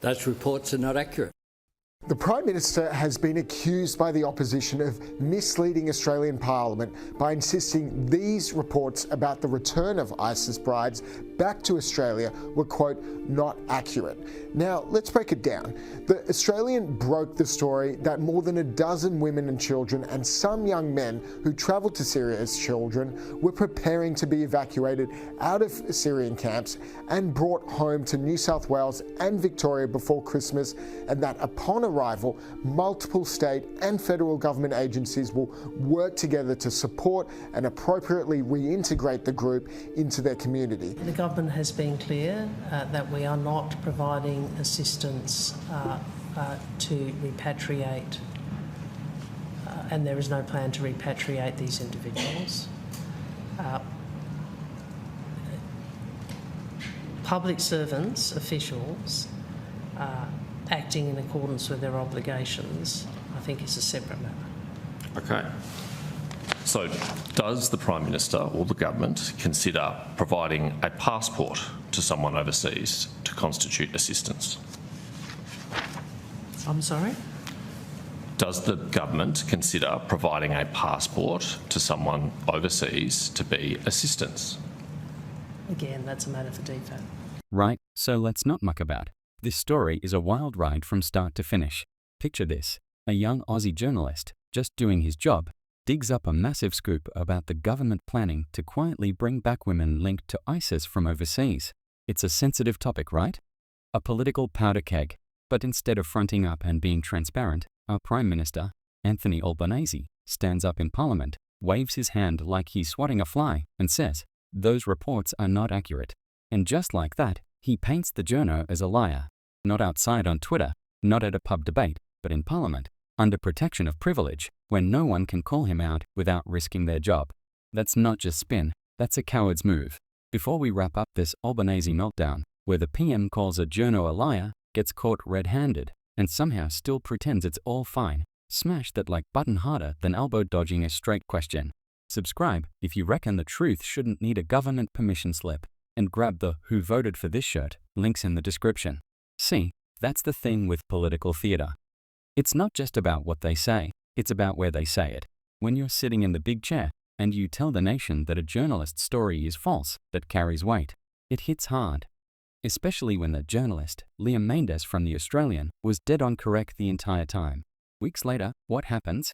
Those reports are not accurate. The Prime Minister has been accused by the opposition of misleading Australian Parliament by insisting these reports about the return of ISIS brides back to Australia were, quote, not accurate. Now, let's break it down. The Australian broke the story that more than a dozen women and children and some young men who travelled to Syria as children were preparing to be evacuated out of Syrian camps and brought home to New South Wales and Victoria before Christmas, and that upon arrival, multiple state and federal government agencies will work together to support and appropriately reintegrate the group into their community. The government has been clear that we are not providing assistance to repatriate, and there is no plan to repatriate these individuals. Public servants, officials, acting in accordance with their obligations, I think is a separate matter. Okay. So does the Prime Minister or the government consider providing a passport to someone overseas to constitute assistance? I'm sorry? Does the government consider providing a passport to someone overseas to be assistance? Again, that's a matter for DFAT. Right, so let's not muck about. This story is a wild ride from start to finish. Picture this: a young Aussie journalist, just doing his job, digs up a massive scoop about the government planning to quietly bring back women linked to ISIS from overseas. It's a sensitive topic, right? A political powder keg. But instead of fronting up and being transparent, our Prime Minister, Anthony Albanese, stands up in Parliament, waves his hand like he's swatting a fly, and says, "Those reports are not accurate." And just like that, he paints the journo as a liar. Not outside on Twitter, not at a pub debate, but in Parliament, under protection of privilege, where no one can call him out without risking their job. That's not just spin, that's a coward's move. Before we wrap up this Albanese meltdown, where the PM calls a journo a liar, gets caught red-handed, and somehow still pretends it's all fine, smash that like button harder than elbow dodging a straight question. Subscribe if you reckon the truth shouldn't need a government permission slip, and grab the "Who Voted for This" shirt, links in the description. See, that's the thing with political theatre. It's not just about what they say, it's about where they say it. When you're sitting in the big chair and you tell the nation that a journalist's story is false, that carries weight, it hits hard. Especially when the journalist, Liam Mendes from The Australian, was dead on correct the entire time. Weeks later, what happens?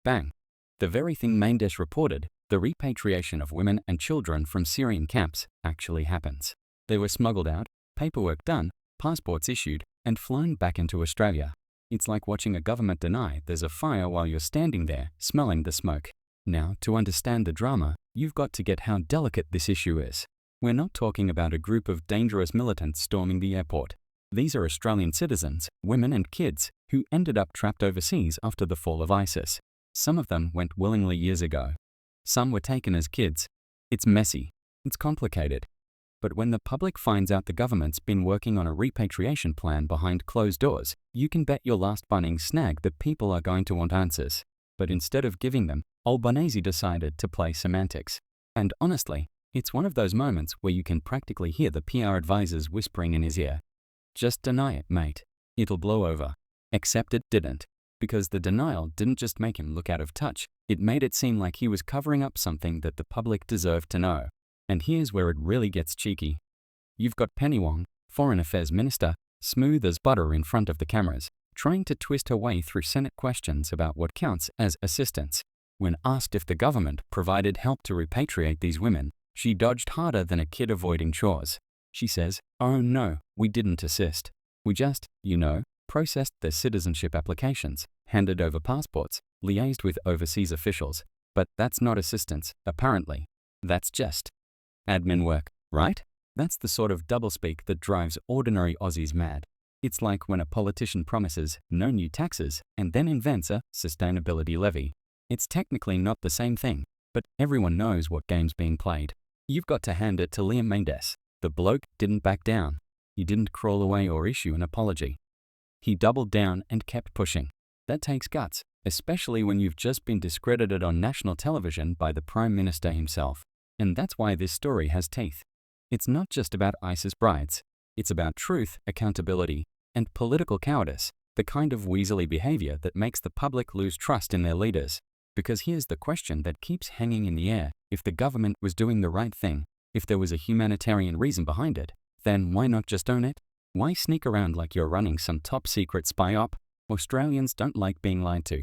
Bang. The very thing Mendes reported, the repatriation of women and children from Syrian camps, actually happens. They were smuggled out, paperwork done, passports issued, and flown back into Australia. It's like watching a government deny there's a fire while you're standing there, smelling the smoke. Now, to understand the drama, you've got to get how delicate this issue is. We're not talking about a group of dangerous militants storming the airport. These are Australian citizens, women and kids, who ended up trapped overseas after the fall of ISIS. Some of them went willingly years ago. Some were taken as kids. It's messy. It's complicated. But when the public finds out the government's been working on a repatriation plan behind closed doors, you can bet your last Bunnings snag that people are going to want answers. But instead of giving them, Albanese decided to play semantics. And honestly, it's one of those moments where you can practically hear the PR advisors whispering in his ear. Just deny it, mate. It'll blow over. Except it didn't. Because the denial didn't just make him look out of touch, it made it seem like he was covering up something that the public deserved to know. And here's where it really gets cheeky. You've got Penny Wong, Foreign Affairs Minister, smooth as butter in front of the cameras, trying to twist her way through Senate questions about what counts as assistance. When asked if the government provided help to repatriate these women, she dodged harder than a kid avoiding chores. She says, "Oh no, we didn't assist. We just, processed their citizenship applications, handed over passports, liaised with overseas officials. But that's not assistance, apparently. That's just admin work, right?" That's the sort of doublespeak that drives ordinary Aussies mad. It's like when a politician promises no new taxes and then invents a sustainability levy. It's technically not the same thing, but everyone knows what game's being played. You've got to hand it to Liam Mendes. The bloke didn't back down. He didn't crawl away or issue an apology. He doubled down and kept pushing. That takes guts, especially when you've just been discredited on national television by the Prime Minister himself. And that's why this story has teeth. It's not just about ISIS brides. It's about truth, accountability, and political cowardice, the kind of weaselly behavior that makes the public lose trust in their leaders. Because here's the question that keeps hanging in the air: if the government was doing the right thing, if there was a humanitarian reason behind it, then why not just own it? Why sneak around like you're running some top-secret spy op? Australians don't like being lied to.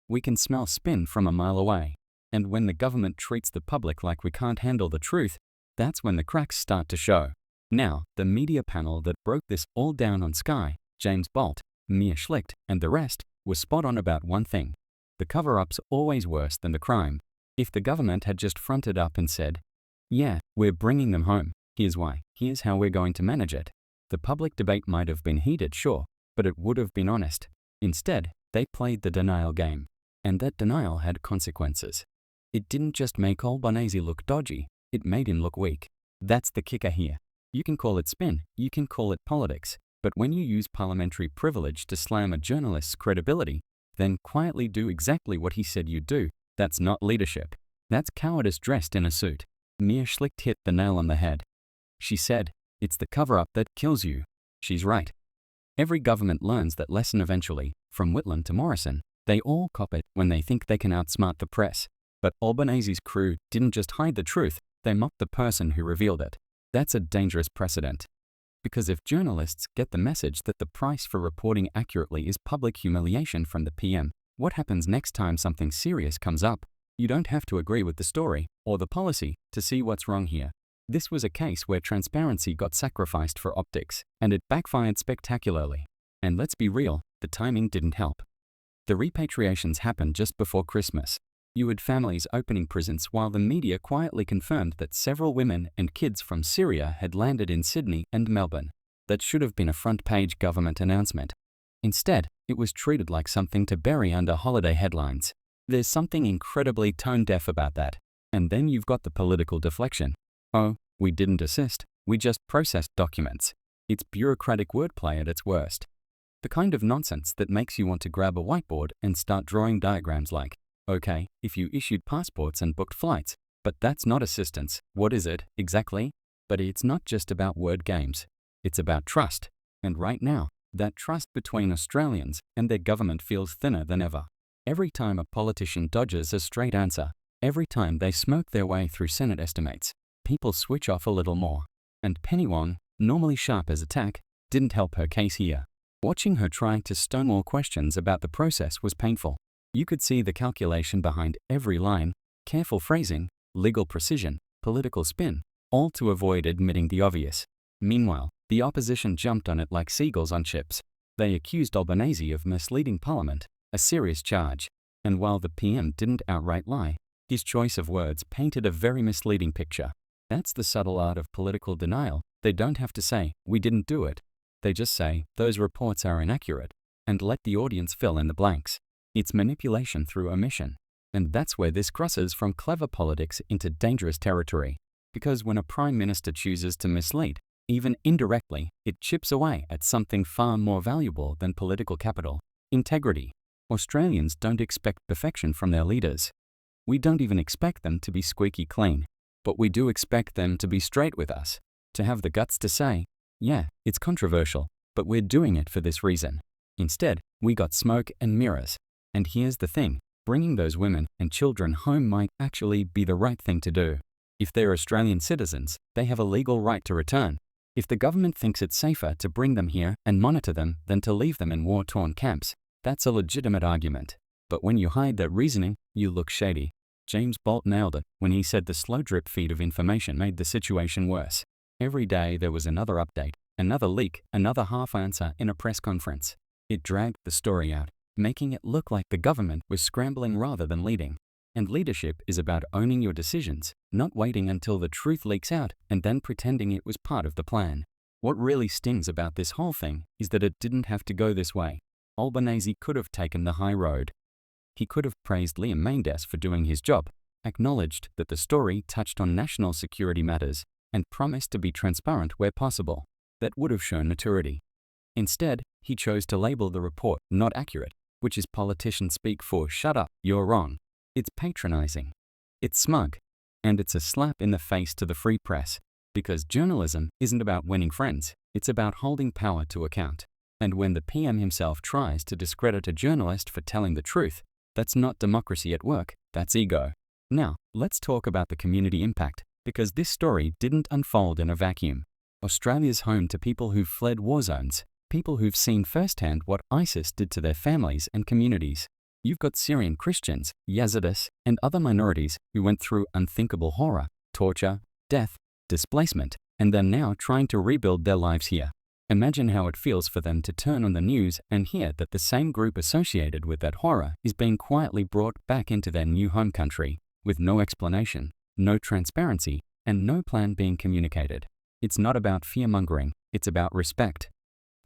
We can smell spin from a mile away. And when the government treats the public like we can't handle the truth, that's when the cracks start to show. Now, the media panel that broke this all down on Sky, James Bolt, Mia Schlicht, and the rest, was spot on about one thing. The cover-up's always worse than the crime. If the government had just fronted up and said, "Yeah, we're bringing them home. Here's why. Here's how we're going to manage it," the public debate might have been heated, sure, but it would have been honest. Instead, they played the denial game. And that denial had consequences. It didn't just make Albanese look dodgy, it made him look weak. That's the kicker here. You can call it spin, you can call it politics, but when you use parliamentary privilege to slam a journalist's credibility, then quietly do exactly what he said you'd do, that's not leadership. That's cowardice dressed in a suit. Mia Schlicht hit the nail on the head. She said, "It's the cover-up that kills you." She's right. Every government learns that lesson eventually, from Whitlam to Morrison. They all cop it when they think they can outsmart the press. But Albanese's crew didn't just hide the truth, they mocked the person who revealed it. That's a dangerous precedent. Because if journalists get the message that the price for reporting accurately is public humiliation from the PM, what happens next time something serious comes up? You don't have to agree with the story or the policy to see what's wrong here. This was a case where transparency got sacrificed for optics, and it backfired spectacularly. And let's be real, the timing didn't help. The repatriations happened just before Christmas. You had families opening prisons while the media quietly confirmed that several women and kids from Syria had landed in Sydney and Melbourne. That should have been a front-page government announcement. Instead, it was treated like something to bury under holiday headlines. There's something incredibly tone-deaf about that. And then you've got the political deflection. Oh, we didn't assist, we just processed documents. It's bureaucratic wordplay at its worst. The kind of nonsense that makes you want to grab a whiteboard and start drawing diagrams like, okay, if you issued passports and booked flights, but that's not assistance, what is it, exactly? But it's not just about word games. It's about trust. And right now, that trust between Australians and their government feels thinner than ever. Every time a politician dodges a straight answer, every time they smoke their way through Senate estimates, people switch off a little more. And Penny Wong, normally sharp as a tack, didn't help her case here. Watching her trying to stonewall questions about the process was painful. You could see the calculation behind every line, careful phrasing, legal precision, political spin, all to avoid admitting the obvious. Meanwhile, the opposition jumped on it like seagulls on chips. They accused Albanese of misleading Parliament, a serious charge. And while the PM didn't outright lie, his choice of words painted a very misleading picture. That's the subtle art of political denial. They don't have to say, "We didn't do it." They just say, "Those reports are inaccurate," and let the audience fill in the blanks. It's manipulation through omission. And that's where this crosses from clever politics into dangerous territory. Because when a prime minister chooses to mislead, even indirectly, it chips away at something far more valuable than political capital: integrity. Australians don't expect perfection from their leaders. We don't even expect them to be squeaky clean. But we do expect them to be straight with us, to have the guts to say, "Yeah, it's controversial, but we're doing it for this reason." Instead, we got smoke and mirrors. And here's the thing, bringing those women and children home might actually be the right thing to do. If they're Australian citizens, they have a legal right to return. If the government thinks it's safer to bring them here and monitor them than to leave them in war-torn camps, that's a legitimate argument. But when you hide that reasoning, you look shady. James Bolt nailed it when he said the slow drip feed of information made the situation worse. Every day there was another update, another leak, another half answer in a press conference. It dragged the story out, making it look like the government was scrambling rather than leading. And leadership is about owning your decisions, not waiting until the truth leaks out and then pretending it was part of the plan. What really stings about this whole thing is that it didn't have to go this way. Albanese could have taken the high road. He could have praised Liam Mainders for doing his job, acknowledged that the story touched on national security matters, and promised to be transparent where possible. That would have shown maturity. Instead, he chose to label the report not accurate, which is politician speak for "shut up, you're wrong." It's patronizing. It's smug. And it's a slap in the face to the free press. Because journalism isn't about winning friends, it's about holding power to account. And when the PM himself tries to discredit a journalist for telling the truth, that's not democracy at work, that's ego. Now, let's talk about the community impact, because this story didn't unfold in a vacuum. Australia's home to people who've fled war zones, people who've seen firsthand what ISIS did to their families and communities. You've got Syrian Christians, Yazidis, and other minorities who went through unthinkable horror, torture, death, displacement, and they're now trying to rebuild their lives here. Imagine how it feels for them to turn on the news and hear that the same group associated with that horror is being quietly brought back into their new home country, with no explanation, no transparency, and no plan being communicated. It's not about fear-mongering, it's about respect.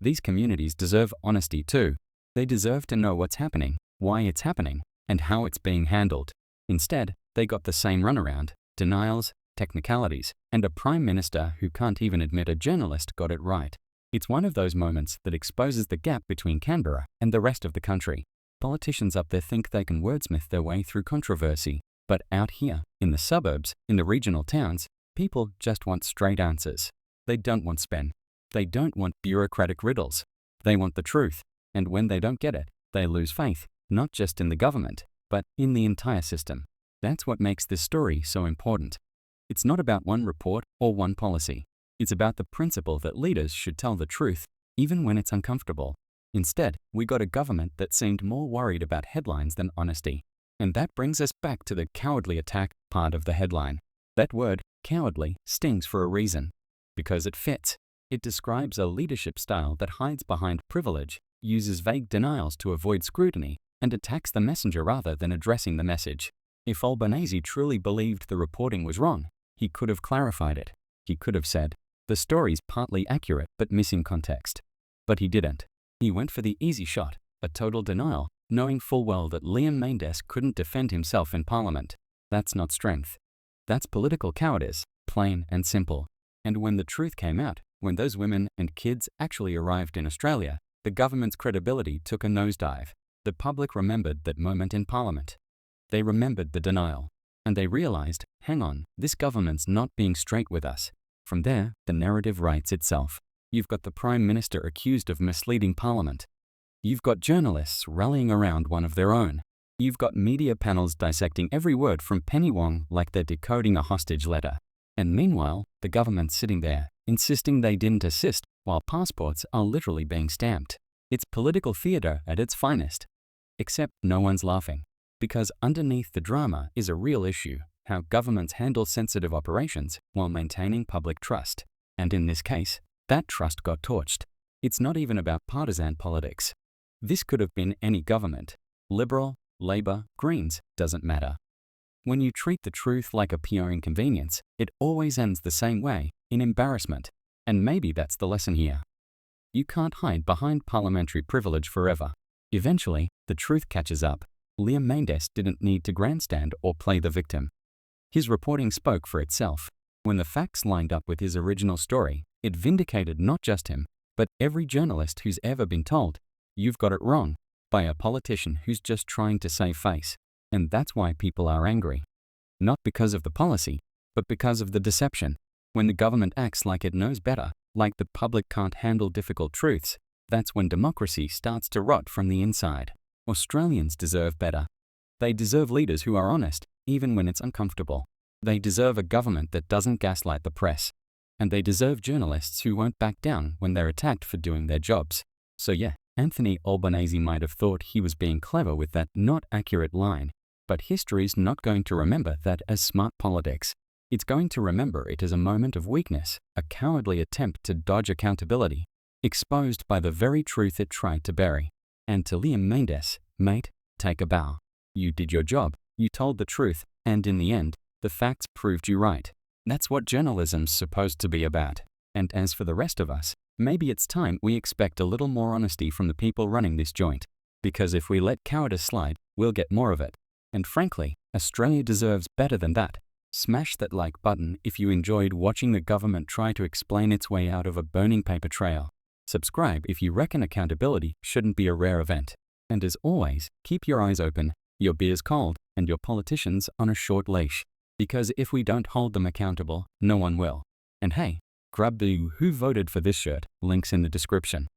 These communities deserve honesty too. They deserve to know what's happening, why it's happening, and how it's being handled. Instead, they got the same runaround, denials, technicalities, and a prime minister who can't even admit a journalist got it right. It's one of those moments that exposes the gap between Canberra and the rest of the country. Politicians up there think they can wordsmith their way through controversy, but out here, in the suburbs, in the regional towns, people just want straight answers. They don't want spin. They don't want bureaucratic riddles. They want the truth, and when they don't get it, they lose faith, not just in the government, but in the entire system. That's what makes this story so important. It's not about one report or one policy. It's about the principle that leaders should tell the truth, even when it's uncomfortable. Instead, we got a government that seemed more worried about headlines than honesty. And that brings us back to the cowardly attack part of the headline. That word, cowardly, stings for a reason. Because it fits. It describes a leadership style that hides behind privilege, uses vague denials to avoid scrutiny, and attacks the messenger rather than addressing the message. If Albanese truly believed the reporting was wrong, he could have clarified it. He could have said, "The story's partly accurate but missing context." But he didn't. He went for the easy shot, a total denial, knowing full well that Liam Mendes couldn't defend himself in Parliament. That's not strength. That's political cowardice, plain and simple. And when the truth came out, when those women and kids actually arrived in Australia, the government's credibility took a nosedive. The public remembered that moment in Parliament. They remembered the denial. And they realized, hang on, this government's not being straight with us. From there, the narrative writes itself. You've got the Prime Minister accused of misleading Parliament. You've got journalists rallying around one of their own. You've got media panels dissecting every word from Penny Wong like they're decoding a hostage letter. And meanwhile, the government's sitting there, insisting they didn't assist, while passports are literally being stamped. It's political theatre at its finest. Except no one's laughing. Because underneath the drama is a real issue. How governments handle sensitive operations while maintaining public trust. And in this case, that trust got torched. It's not even about partisan politics. This could have been any government. Liberal, Labor, Greens, doesn't matter. When you treat the truth like a pure inconvenience, it always ends the same way, in embarrassment. And maybe that's the lesson here. You can't hide behind parliamentary privilege forever. Eventually, the truth catches up. Liam Mendes didn't need to grandstand or play the victim. His reporting spoke for itself. When the facts lined up with his original story, it vindicated not just him, but every journalist who's ever been told, "You've got it wrong," by a politician who's just trying to save face. And that's why people are angry. Not because of the policy, but because of the deception. When the government acts like it knows better, like the public can't handle difficult truths, that's when democracy starts to rot from the inside. Australians deserve better. They deserve leaders who are honest, even when it's uncomfortable. They deserve a government that doesn't gaslight the press. And they deserve journalists who won't back down when they're attacked for doing their jobs. So yeah, Anthony Albanese might have thought he was being clever with that not accurate line. But history's not going to remember that as smart politics. It's going to remember it as a moment of weakness, a cowardly attempt to dodge accountability, exposed by the very truth it tried to bury. And to Liam Mendes, mate, take a bow. You did your job, you told the truth, and in the end, the facts proved you right. That's what journalism's supposed to be about. And as for the rest of us, maybe it's time we expect a little more honesty from the people running this joint. Because if we let cowardice slide, we'll get more of it. And frankly, Australia deserves better than that. Smash that like button if you enjoyed watching the government try to explain its way out of a burning paper trail. Subscribe if you reckon accountability shouldn't be a rare event. And as always, keep your eyes open, your beers cold, and your politicians on a short leash. Because if we don't hold them accountable, no one will. And hey, grab the Who Voted for This shirt, links in the description.